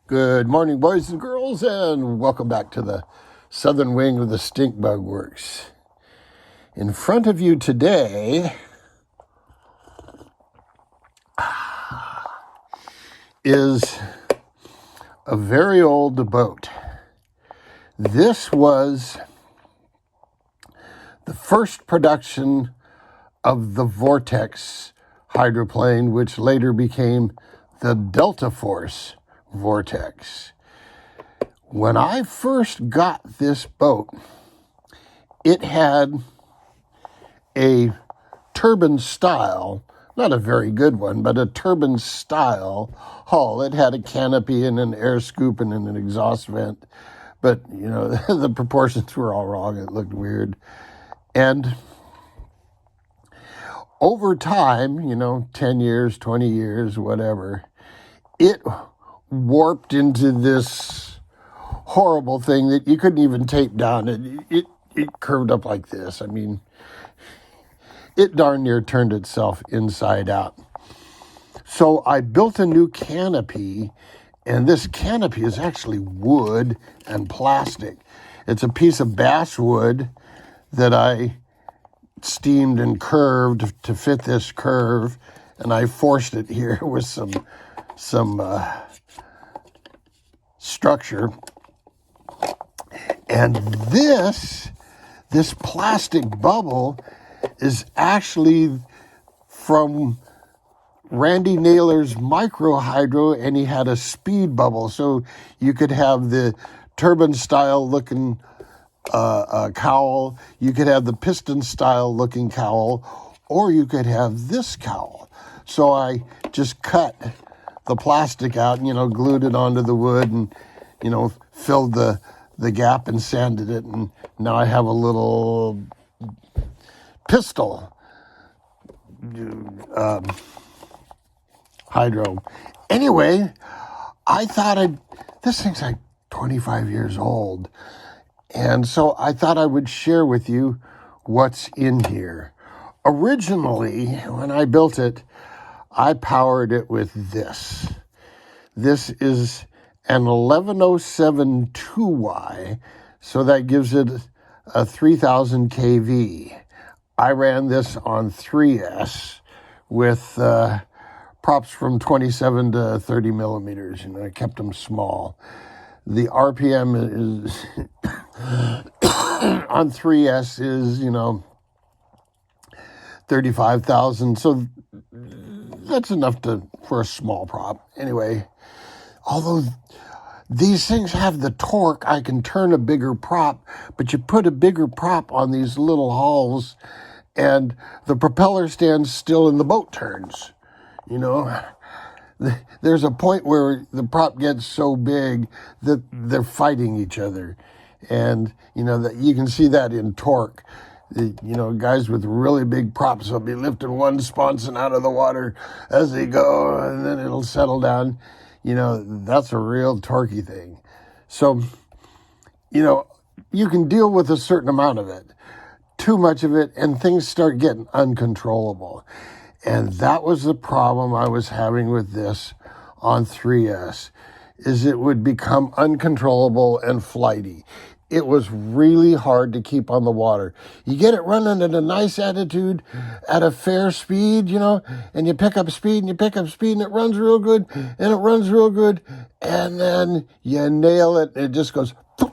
Good morning, boys and girls, and welcome back to the southern wing of the Stink Bug Works. In front of you today is a very old boat. This was the first production of the Vortex hydroplane, which later became the Delta Force Vortex. When I first got this boat, it had a turbine style, not a very good one, but a turbine style hull. It had a canopy and an air scoop and an exhaust vent, but the proportions were all wrong. It looked weird. And over time, 10 years, 20 years, whatever, it warped into this horrible thing that you couldn't even tape down. It curved up like this. I mean, it darn near turned itself inside out. So I built a new canopy, and this canopy is actually wood and plastic. It's a piece of basswood that I steamed and curved to fit this curve, and I forced it here with some structure. And this plastic bubble is actually from Randy Naylor's micro hydro, and he had a speed bubble, so you could have the turbine style looking cowl, you could have the piston style looking cowl, or you could have this cowl. So I just cut the plastic out and glued it onto the wood and filled the gap and sanded it, and now I have a little pistol hydro. Anyway, I thought this thing's like 25 years old, and so I thought I would share with you what's in here. Originally, when I built it, I powered it with this. This is an 1107 2Y, so that gives it a 3000 kV. I ran this on 3S with props from 27 to 30 millimeters, I kept them small. The RPM is on 3S is 35,000, so that's enough for a small prop. Anyway, although these things have the torque, I can turn a bigger prop, but you put a bigger prop on these little hulls and the propeller stands still and the boat turns. There's a point where the prop gets so big that they're fighting each other. And, that you can see that in torque. Guys with really big props will be lifting one sponson out of the water as they go, and then it'll settle down. That's a real torquey thing. So, you can deal with a certain amount of it. Too much of it, and things start getting uncontrollable. And that was the problem I was having with this on 3S, is it would become uncontrollable and flighty. It was really hard to keep on the water. You get it running at a nice attitude, at a fair speed, and you pick up speed and you pick up speed and it runs real good and it runs real good. And then you nail it and it just goes. Poof.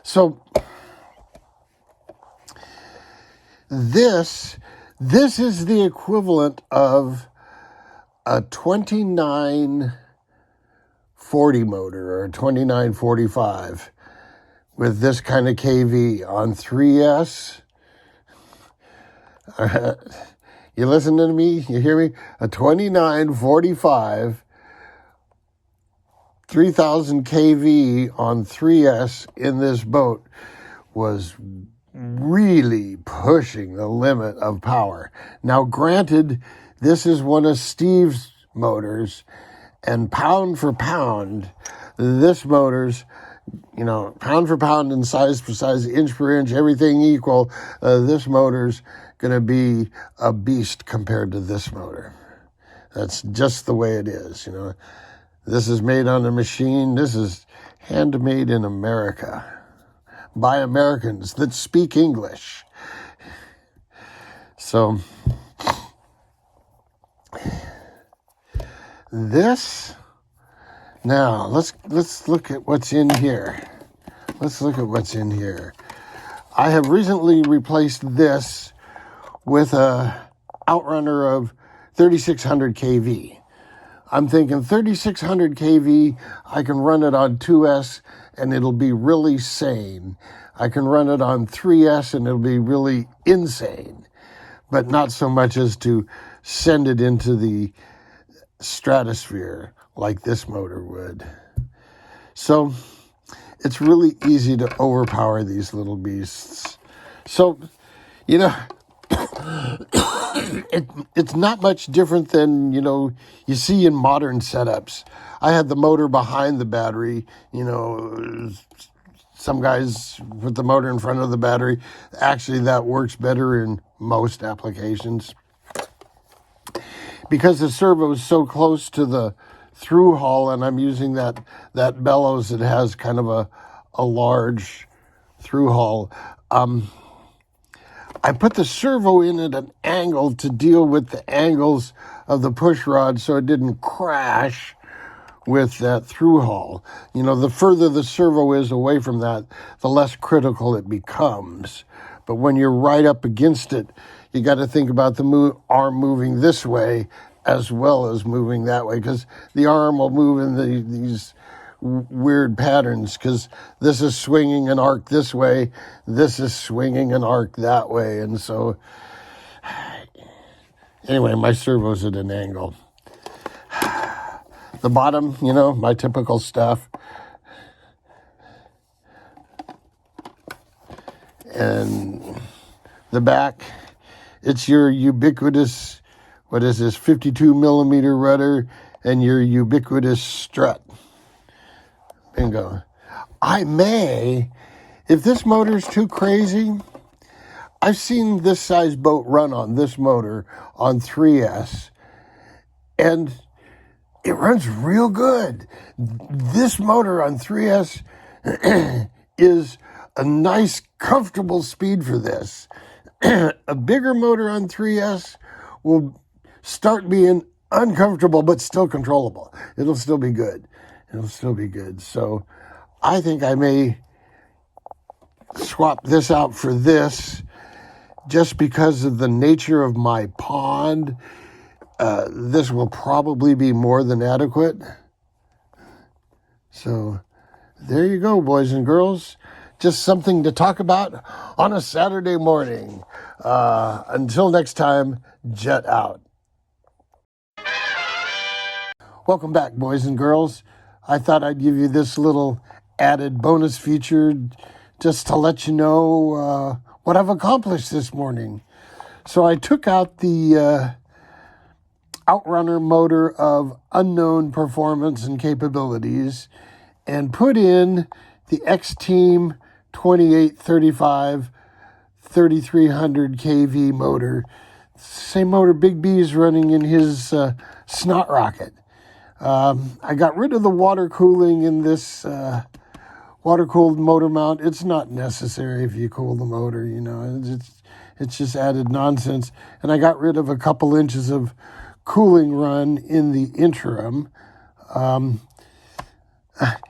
So this is the equivalent of a 2940 motor or a 2945 with this kind of KV on 3S. You listening to me? You hear me? A 2945, 3000 kV on 3S in this boat was really pushing the limit of power. Now, granted, this is one of Steve's motors, and pound for pound, this motor's, pound for pound and size for size, inch per inch, everything equal, this motor's going to be a beast compared to this motor. That's just the way it is, you know. This is made on a machine. This is handmade in America by Americans that speak English. So this, now let's look at what's in here. Let's look at what's in here. I have recently replaced this with a outrunner of 3600 kV. I'm thinking 3600 kV, I can run it on 2S and it'll be really sane. I can run it on 3S and it'll be really insane, but not so much as to send it into the stratosphere like this motor would. So it's really easy to overpower these little beasts. So, you know, it's not much different than, you know, you see in modern setups. I had the motor behind the battery, you know, some guys put the motor in front of the battery. Actually, that works better in most applications. Because the servo is so close to the through hull, and I'm using that bellows that has kind of a large through hull, I put the servo in at an angle to deal with the angles of the push rod so it didn't crash with that through hull. You know, the further the servo is away from that, the less critical it becomes. But when you're right up against it, you got to think about the arm moving this way as well as moving that way, because the arm will move in these weird patterns, because this is swinging an arc this way, this is swinging an arc that way, and so anyway, my servo's at an angle. The bottom, you know, my typical stuff, and the back, it's your ubiquitous, what is this, 52 millimeter rudder and your ubiquitous strut. Bingo. I may, if this motor's too crazy, I've seen this size boat run on this motor on 3S, and it runs real good. This motor on 3S is a nice, comfortable speed for this. A bigger motor on 3S will start being uncomfortable, but still controllable. It'll still be good. It'll still be good. So I think I may swap this out for this just because of the nature of my pond. This will probably be more than adequate. So there you go, boys and girls. Just something to talk about on a Saturday morning. Until next time, jet out. Welcome back, boys and girls. I thought I'd give you this little added bonus feature just to let you know what I've accomplished this morning. So I took out the outrunner motor of unknown performance and capabilities and put in the X-Team 2835 3300 kV motor. Same motor Big B's running in his snot rocket. I got rid of the water cooling in this water-cooled motor mount. It's not necessary if you cool the motor, you know. It's just added nonsense. And I got rid of a couple inches of cooling run in the interim.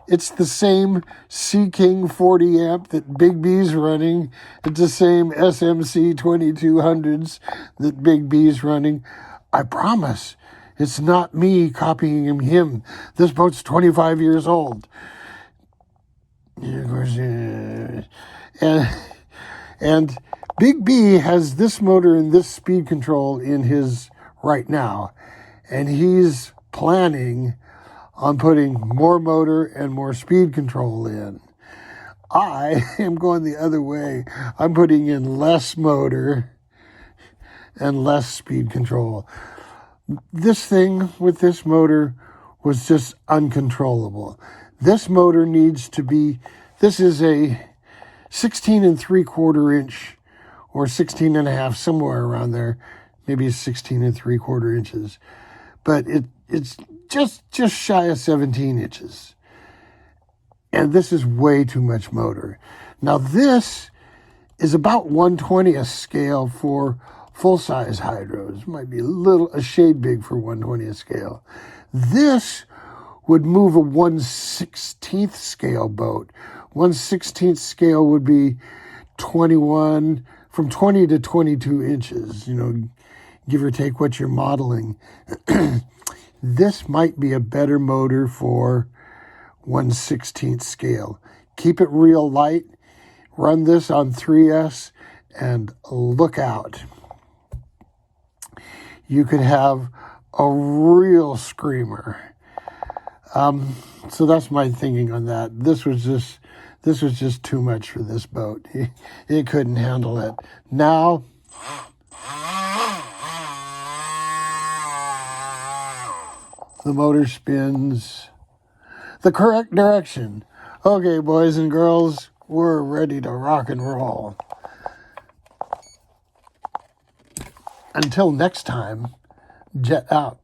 It's the same Sea King 40 amp that Big B's running. It's the same SMC 2200s that Big B's running. I promise. It's not me copying him. This boat's 25 years old. And Big B has this motor and this speed control in his right now. And he's planning on putting more motor and more speed control in. I am going the other way. I'm putting in less motor and less speed control. This thing with this motor was just uncontrollable. This motor needs to be, this is a 16 3/4 inch or 16 and a half, somewhere around there, maybe 16 and 3/4 inches. But it's just shy of 17 inches. And this is way too much motor. Now this is about 1/20th scale for full-size hydros. Might be a shade big for 1/20th scale. This would move a 1/16th scale boat. 1/16th scale would be 21, from 20 to 22 inches, give or take what you're modeling. This might be a better motor for 1/16th scale. Keep it real light. Run this on 3S and look out. You could have a real screamer. So that's my thinking on that. This was just too much for this boat. It couldn't handle it. Now, the motor spins the correct direction. Okay, boys and girls, we're ready to rock and roll. Until next time, jet out.